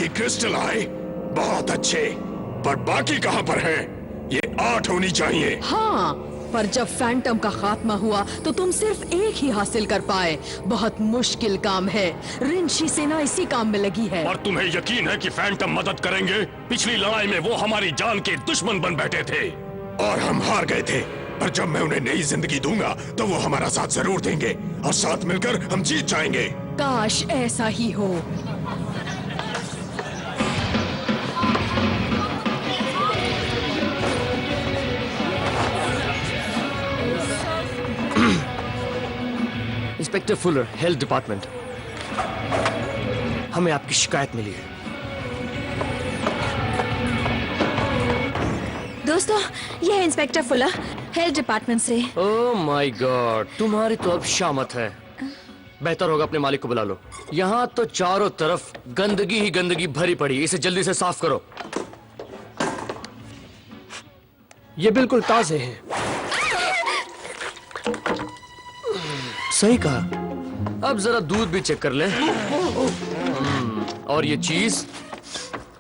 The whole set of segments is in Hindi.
की क्रिस्टल आई, बहुत अच्छे, पर बाकी कहां पर है? ये 8 होनी चाहिए। हाँ, पर जब फैंटम का खात्मा हुआ तो तुम सिर्फ एक ही हासिल कर पाए। बहुत मुश्किल काम है। रिंशी सेना इसी काम में लगी है। और तुम्हें यकीन है कि फैंटम मदद करेंगे? पिछली लड़ाई में वो हमारी जान के दुश्मन बन बैठे थे और हम हार गए थे, पर जब मैं उन्हें नई जिंदगी दूंगा तो वो हमारा साथ जरूर देंगे और साथ मिलकर हम जीत जाएंगे। काश ऐसा ही हो। Inspector Fuller, health department. हमें आपकी शिकायत मिली है। दोस्तों, ये है इंस्पेक्टर फुलर, हेल्थ डिपार्टमेंट से। ओह माय गॉड, तुम्हारी तो अब शामत है। बेहतर होगा अपने मालिक को बुला लो। यहाँ तो चारों तरफ गंदगी ही गंदगी भरी पड़ी। इसे जल्दी से साफ करो। ये बिल्कुल ताजे हैं। सही कहा। अब जरा दूध भी चेक कर ले। और ये चीज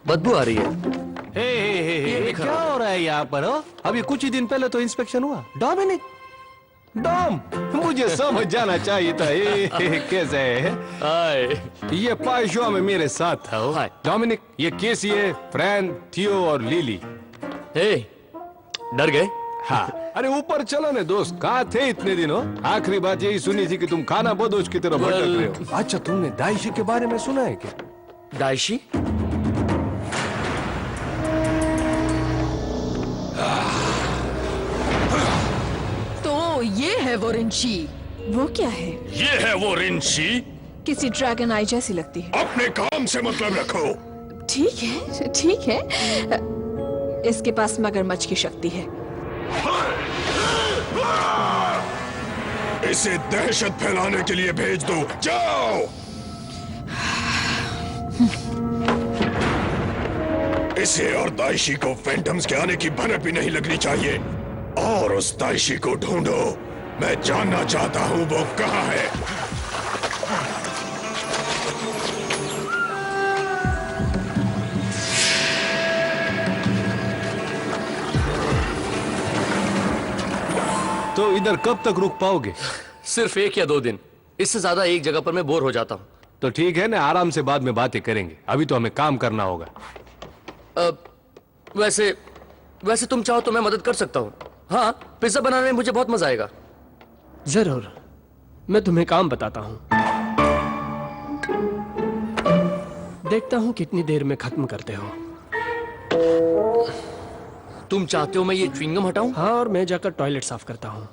बदबू आ रही है। हे, क्या हो रहा है यहाँ पर? हो अभी कुछ ही दिन पहले तो इंस्पेक्शन हुआ। डोमिनिक, डॉम, मुझे समझ जाना चाहिए था। कैसे है? हाय। ये पाई शो में मेरे साथ था। हाय। डोमिनिक, ये केसी है, फ्रैन, थियो और लिली। हे, डर गए? हाँ, अरे ऊपर चलो ने दोस्त, कहाँ थे इतने दिनों? आखिरी बात यही सुनी थी कि तुम खाना बदोश की तरह भटक रहे हो। अच्छा, तुमने दाइशी के बारे में सुना है क्या? दाइशी? तो ये है वो रिंशी। वो क्या है? ये है वो रिंशी। किसी ड्रैगन आई जैसी लगती है। अपने काम से मतलब रखो। ठीक है, ठीक है। इसके पास मगरमच्छ की शक्ति है। इसे दहशत फैलाने के लिए भेज दो। जाओ। इसे और दाइशी को फैंटम्स के आने की भनक भी नहीं लगनी चाहिए। और उस दाइशी को ढूंढो। मैं जानना चाहता हूं वो कहां है। तो इधर कब तक रुक पाओगे? सिर्फ 1 या 2 दिन। इससे ज्यादा एक जगह पर मैं बोर हो जाता हूँ। तो ठीक है ना, आराम से बाद में बातें करेंगे। अभी तो हमें काम करना होगा। वैसे तुम चाहो तो मैं मदद कर सकता हूँ। हाँ, पिज्जा बनाने में मुझे बहुत मजा आएगा। जरूर, मैं तुम्हें काम बताता हूँ। देखता हूँ कितनी देर में खत्म करते हो। तुम चाहते हो मैं ये च्युइंगम हटाऊं? हाँ, और मैं जाकर टॉयलेट साफ करता हूँ।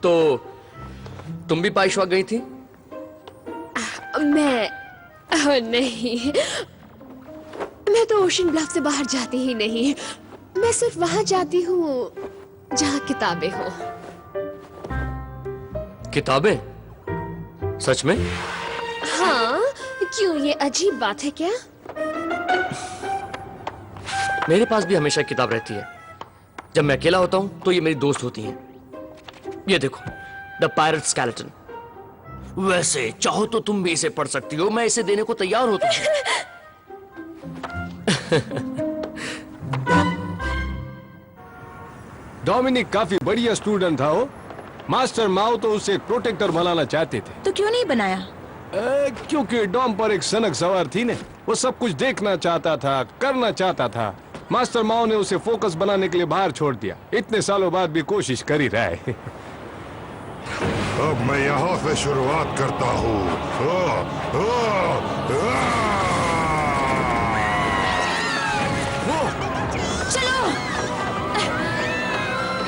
तो तुम भी पाइशवा गई थी? नहीं, मैं तो ओशन ब्लफ से बाहर जाती ही नहीं। मैं सिर्फ वहां जाती हूँ जहाँ किताबें हो। किताबें? सच में? हाँ, क्यों, ये अजीब बात है क्या? मेरे पास भी हमेशा किताब रहती है। जब मैं अकेला होता हूं तो ये मेरी दोस्त होती हैं। ये देखो, द पायरेट स्केलेटन। वैसे चाहो तो तुम भी इसे पढ़ सकती हो। मैं इसे देने को तैयार होता हूं। डोमिनिक काफी बढ़िया स्टूडेंट था वो। मास्टर माओ तो उसे एक प्रोटेक्टर बनाना चाहते थे। तो क्यों नहीं बनाया? क्योंकि डॉम पर एक सनक सवार थी ने। वो सब कुछ देखना चाहता था, करना चाहता था। मास्टर माओ ने उसे फोकस बनाने के लिए बाहर छोड़ दिया। इतने सालों बाद भी कोशिश कर ही रहा है। अब मैं यहाँ से शुरुआत करता हूँ। चलो।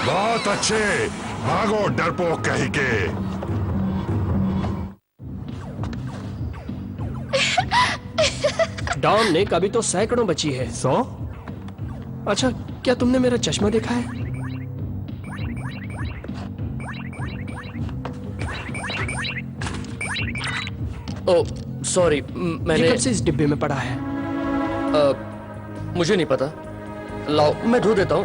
बहुत अच्छे, भागो डरपोक कहीं के। डॉमिनिक, अभी तो सैकड़ों बची है। 100? अच्छा, क्या तुमने मेरा चश्मा देखा है? ओह सॉरी, ये मैंने कब से इस डिब्बे में पड़ा है? मुझे नहीं पता। लाओ मैं धो देता हूँ।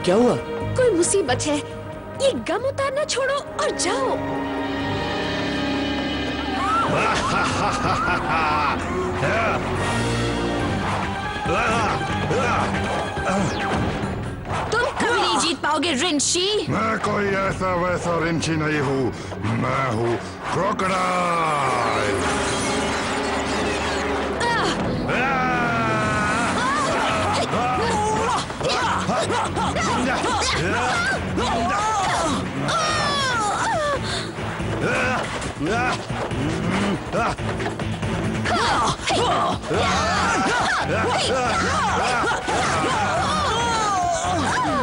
क्या हुआ? कोई मुसीबत है। ये गम उतारना छोड़ो और जाओ। तुम कभी नहीं जीत पाओगे रिंशी। मैं कोई ऐसा वैसा रिंची नहीं हूँ, मैं हूँ क्रोकोडाइल।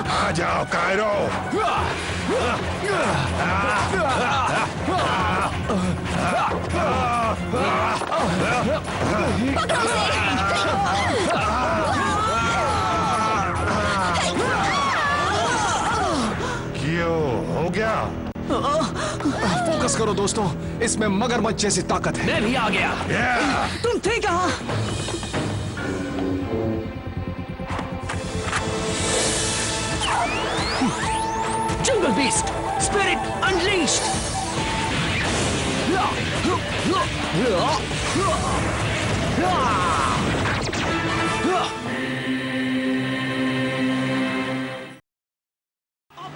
आ जाओ कायरो। क्यों हो गया? फोकस करो दोस्तों, इसमें मगरमच्छ जैसी ताकत है। मैं भी आ गया। तुम थे कहाँ? जंगल बीस्ट, स्पिरिट अनलीश्ड।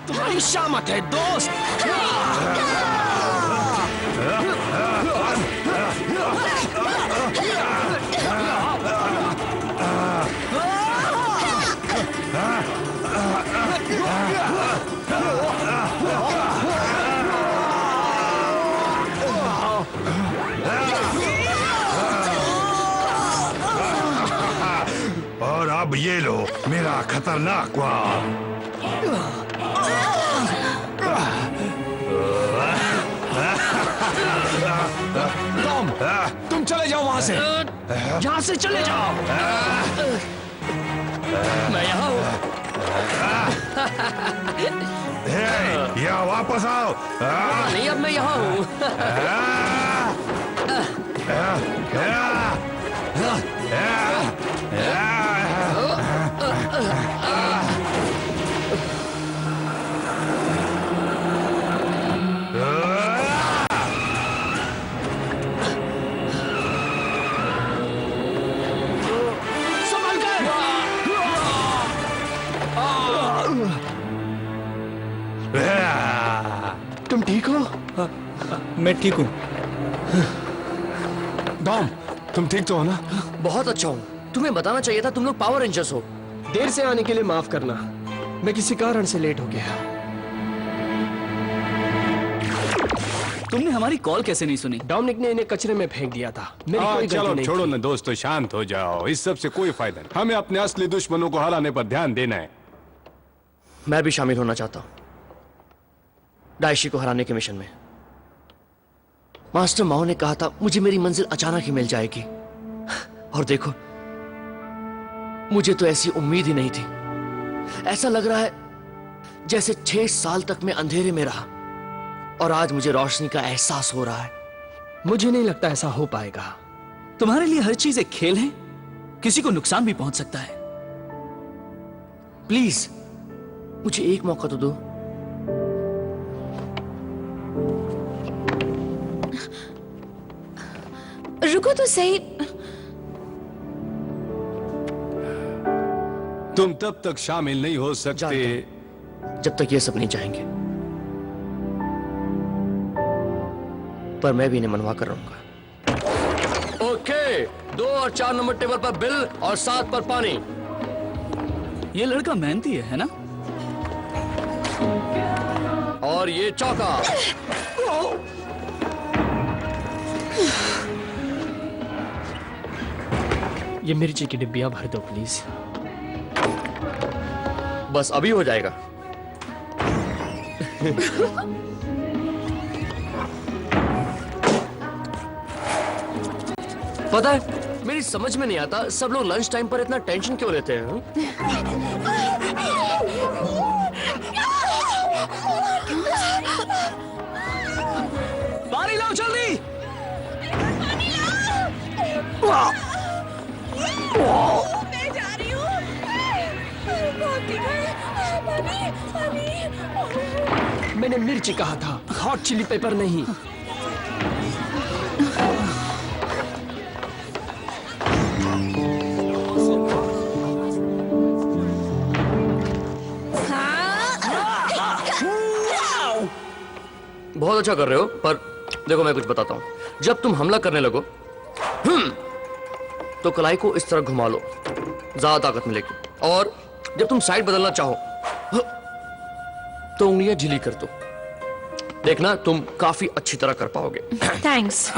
तुम्हारी शामत है दोस्त। और अब ये लो मेरा खतरनाक वार। टॉम, तुम चले जाओ वहां से। यहाँ से चले जाओ। मैं यहाँ हूँ। या वापस आओ। नहीं, अब मैं यहाँ हूँ। तुम ठीक हो? मैं ठीक हूँ। टॉम, तुम ठीक तो हो ना? बहुत अच्छा हूँ। तुम्हें बताना चाहिए था तुम लोग पावर रेंजर्स हो। देर से आने के लिए माफ करना, मैं किसी कारण से लेट हो गया। तुमने हमारी कॉल कैसे नहीं सुनी? डोमिनिक ने इन्हें कचरे में फेंक दिया था। मेरी कोई गलती चलो नहीं छोड़ो थी। ना दोस्तों, शांत हो जाओ। इस सब से कोई फायदा नहीं। हमें अपने असली दुश्मनों को हराने पर ध्यान देना है। मैं भी शामिल होना चाहता हूँ दाइशी को हराने के मिशन में। मास्टर माओ ने कहा था मुझे मेरी मंजिल अचानक ही मिल जाएगी, और देखो मुझे तो ऐसी उम्मीद ही नहीं थी। ऐसा लग रहा है जैसे 6 साल तक मैं अंधेरे में रहा और आज मुझे रोशनी का एहसास हो रहा है। मुझे नहीं लगता ऐसा हो पाएगा। तुम्हारे लिए हर चीज एक खेल है, किसी को नुकसान भी पहुंच सकता है। प्लीज मुझे एक मौका तो दो। रुको तो सही। तुम तब तक शामिल नहीं हो सकते जानता जब तक ये सब नहीं चाहेंगे, पर मैं भी इन्हें मनवा कर रहूंगा। ओके, 2 और 4 नंबर टेबल पर बिल और 7 पर पानी। ये लड़का मेहनती है ना? और ये चौका। ये मिर्ची की डिब्बियां भर दो प्लीज। बस अभी हो जाएगा। पता है मेरी समझ में नहीं आता सब लोग लंच टाइम पर इतना टेंशन क्यों लेते हैं? पानी लाओ जल्दी। मैं जा रही हूँ। मैंने मिर्ची कहा था, हॉट चिली पेपर नहीं। बहुत अच्छा कर रहे हो, पर देखो मैं कुछ बताता हूं। जब तुम हमला करने लगो तो कलाई को इस तरह घुमा लो, ज्यादा ताकत मिलेगी। और जब तुम साइड बदलना चाहो तो उंगलियां ढीली कर दो, देखना तुम काफी अच्छी तरह कर पाओगे। थैंक्स।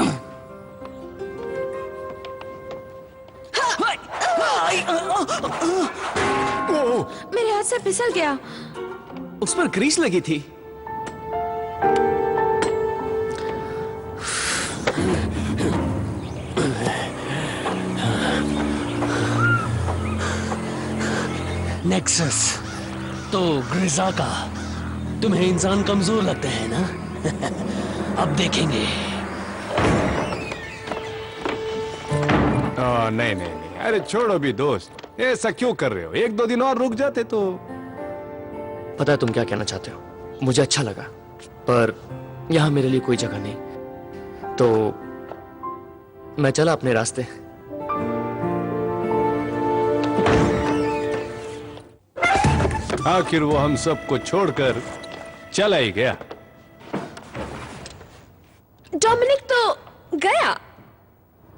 मेरे हाथ से फिसल गया। उस पर ग्रीस लगी थी। नेक्सस तो ग्रिजा का। तुम्हें इंसान कमजोर लगते हैं ना? अब देखेंगे। नहीं नहीं नहीं, अरे छोड़ो भी दोस्त, ऐसा क्यों कर रहे हो? एक दो दिन और रुक जाते तो। पता है तुम क्या कहना चाहते हो, मुझे अच्छा लगा, पर यहां मेरे लिए कोई जगह नहीं, तो मैं चला अपने रास्ते। आखिर वो हम सबको छोड़कर चला ही गया। डोमिनिक तो गया।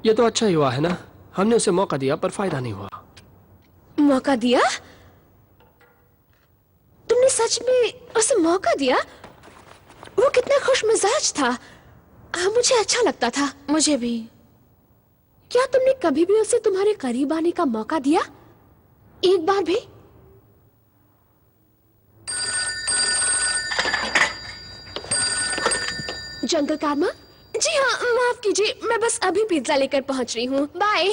ये तो अच्छा ही हुआ है ना, हमने उसे मौका दिया पर फायदा नहीं हुआ। मौका दिया? तुमने सच में उसे मौका दिया? वो कितना खुशमिजाज था। मुझे अच्छा लगता था। मुझे भी। क्या तुमने कभी भी उसे तुम्हारे करीब आने का मौका दिया? एक बार भी? जंगल कार्मा? जी हाँ, माफ कीजिए, मैं बस अभी पिज्जा लेकर पहुंच रही हूँ। बाय।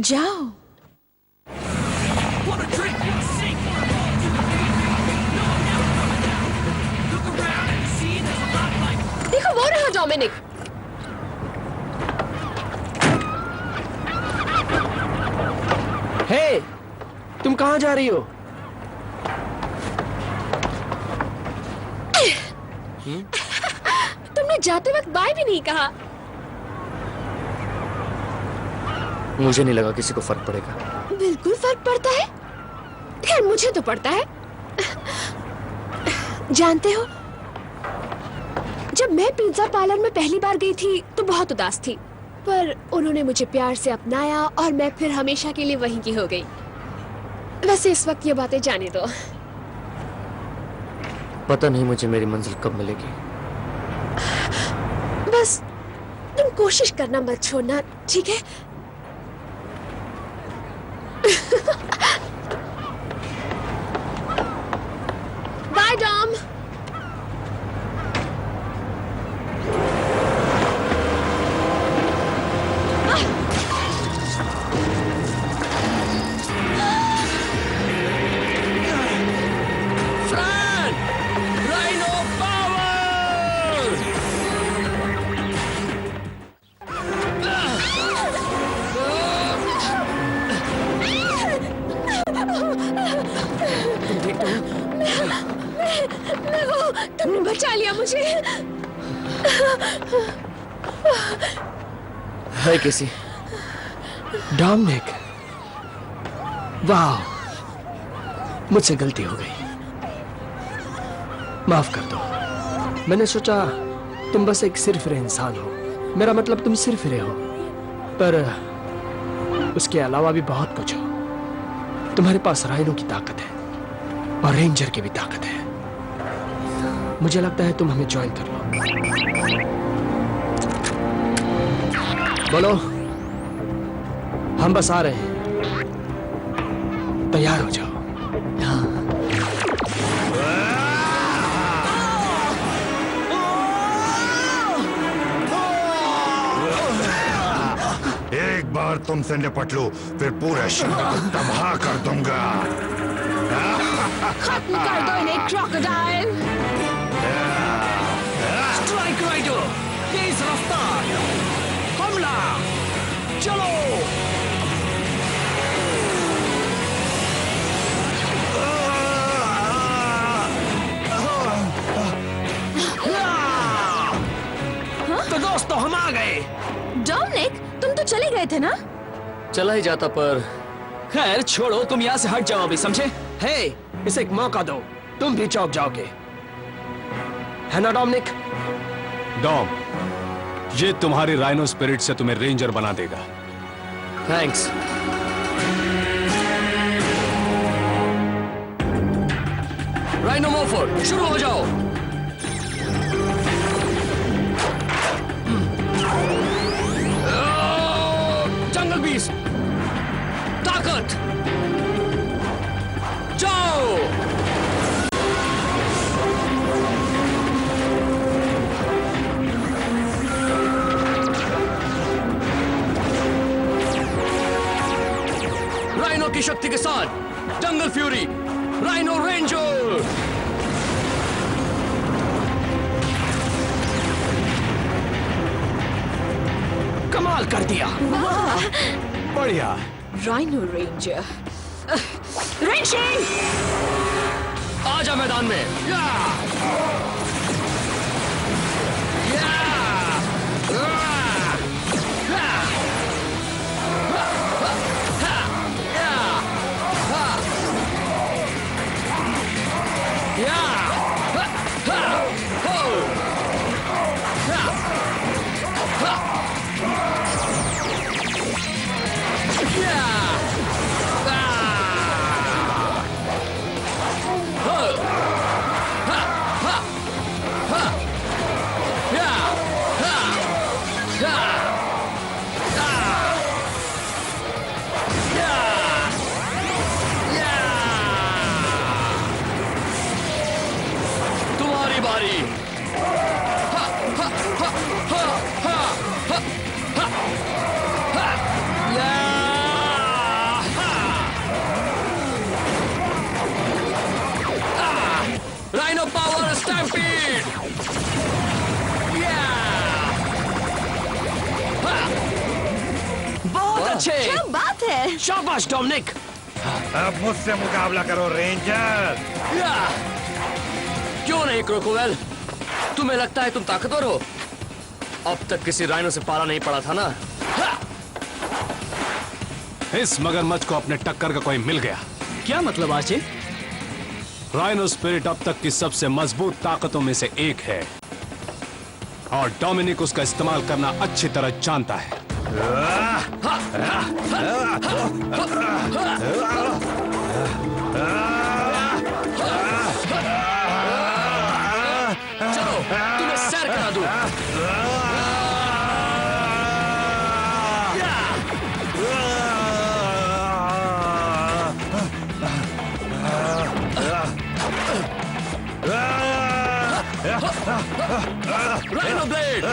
जाओ। देखो वो रहा डोमिनिक। हे, तुम कहां जा रही हो? तुमने जाते वक्त बाय भी नहीं कहा। मुझे नहीं लगा किसी को फर्क पड़ेगा। बिल्कुल फर्क पड़ता है। खैर मुझे तो पड़ता है। जानते हो, जब मैं पिज्जा पार्लर में पहली बार गई थी तो बहुत उदास थी, पर उन्होंने मुझे प्यार से अपनाया और मैं फिर हमेशा के लिए वहीं की हो गई। वैसे इस वक्त ये बातें जाने दो। पता नहीं मुझे मेरी मंजिल कब मिलेगी। बस तुम कोशिश करना मत छोड़ना, ठीक है? बाय डॉम। तुमने बचा लिया मुझे। है किसी? डोमिनिक, वाह, मुझसे गलती हो गई, माफ कर दो। मैंने सोचा तुम बस एक सिरफिरे इंसान हो। मेरा मतलब तुम सिरफिरे हो, पर उसके अलावा भी बहुत कुछ हो। तुम्हारे पास राइनो की ताकत है और रेंजर की भी ताकत है। मुझे लगता है तुम हमें ज्वाइन कर लो। बोलो, हम बस आ रहे हैं, तैयार हो जाओ। एक बार तुमसे निपट लूं, फिर पूरे शहर को तबाह कर दूंगा। खत्म कर दो इन्हें, क्रोकोडाइल। स्ट्राइक राइडर, तेज रफ्तार, हमला, चलो। गए थे ना? चला ही जाता पर खैर छोड़ो, तुम यहाँ से हट जाओ अभी, समझे? हे, इसे एक मौका दो, तुम भी चौक जाओगे, है ना डोमिनिक? डॉम, ये तुम्हारी राइनो स्पिरिट से तुम्हें रेंजर बना देगा। थैंक्स। राइनो मोफोर्ड, शुरू हो जाओ। जंगल बीस्ट, ताकत, जाओ। राइनो की शक्ति के साथ जंगल फ्यूरी, राइनो रेंजर। कमाल कर दिया। बढ़िया। Rhino ranger. रेंशी! आजा मैदान में। या! या! तुम्हारी बारी। Rhino power stampede. बहुत अच्छे। क्या बात है? शाबाश डोमिनिक। अब मुझसे मुकाबला करो रेंजर। या! क्यों नहीं क्रोकोवेल? तुम्हें लगता है तुम ताकतवर हो? अब तक किसी राइनो से पाला नहीं पड़ा था ना? इस मगरमच्छ को अपने टक्कर का कोई मिल गया। क्या मतलब आचे? राइनो स्पिरिट अब तक की सबसे मजबूत ताकतों में से एक है और डोमिनिक उसका इस्तेमाल करना अच्छी तरह जानता है। चलो तुम्हें सैर करा दूं। Rhino blade.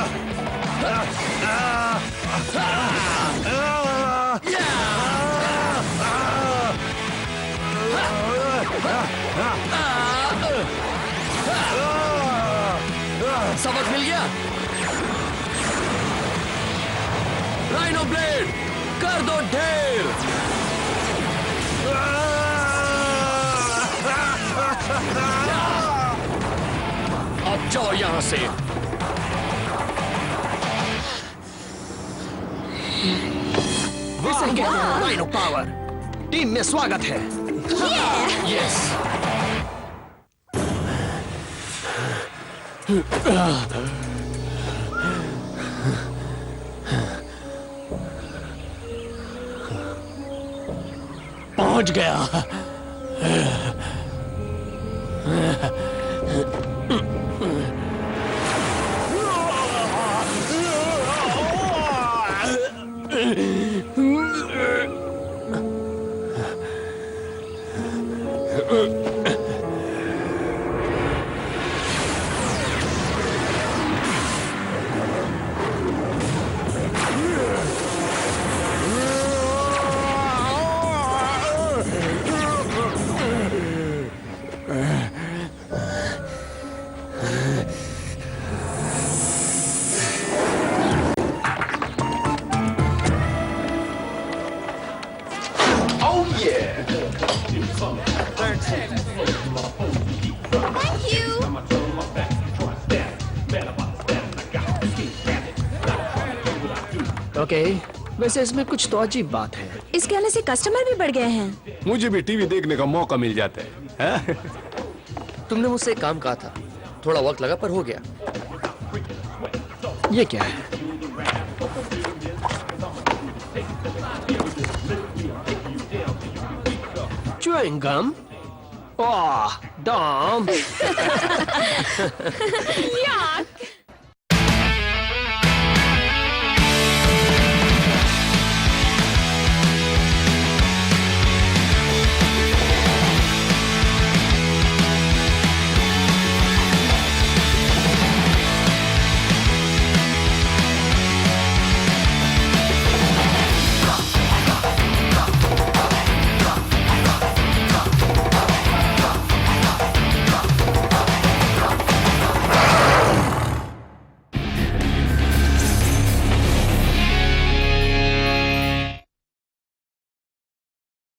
सबक मिल गया। राइनो ब्लेड कर दो ढेर। अब जाओ यहां से। राइनो पावर, टीम में स्वागत है। यस। पहुंच गया। ओके, वैसे इसमें कुछ तो अजीब बात है। इसके आने से कस्टमर भी बढ़ गए हैं। मुझे भी टीवी देखने का मौका मिल जाता है, हाँ? तुमने मुझसे एक काम कहा था, थोड़ा वक्त लगा पर हो गया। ये क्या है? Chewing gum? ओह, डॉम। या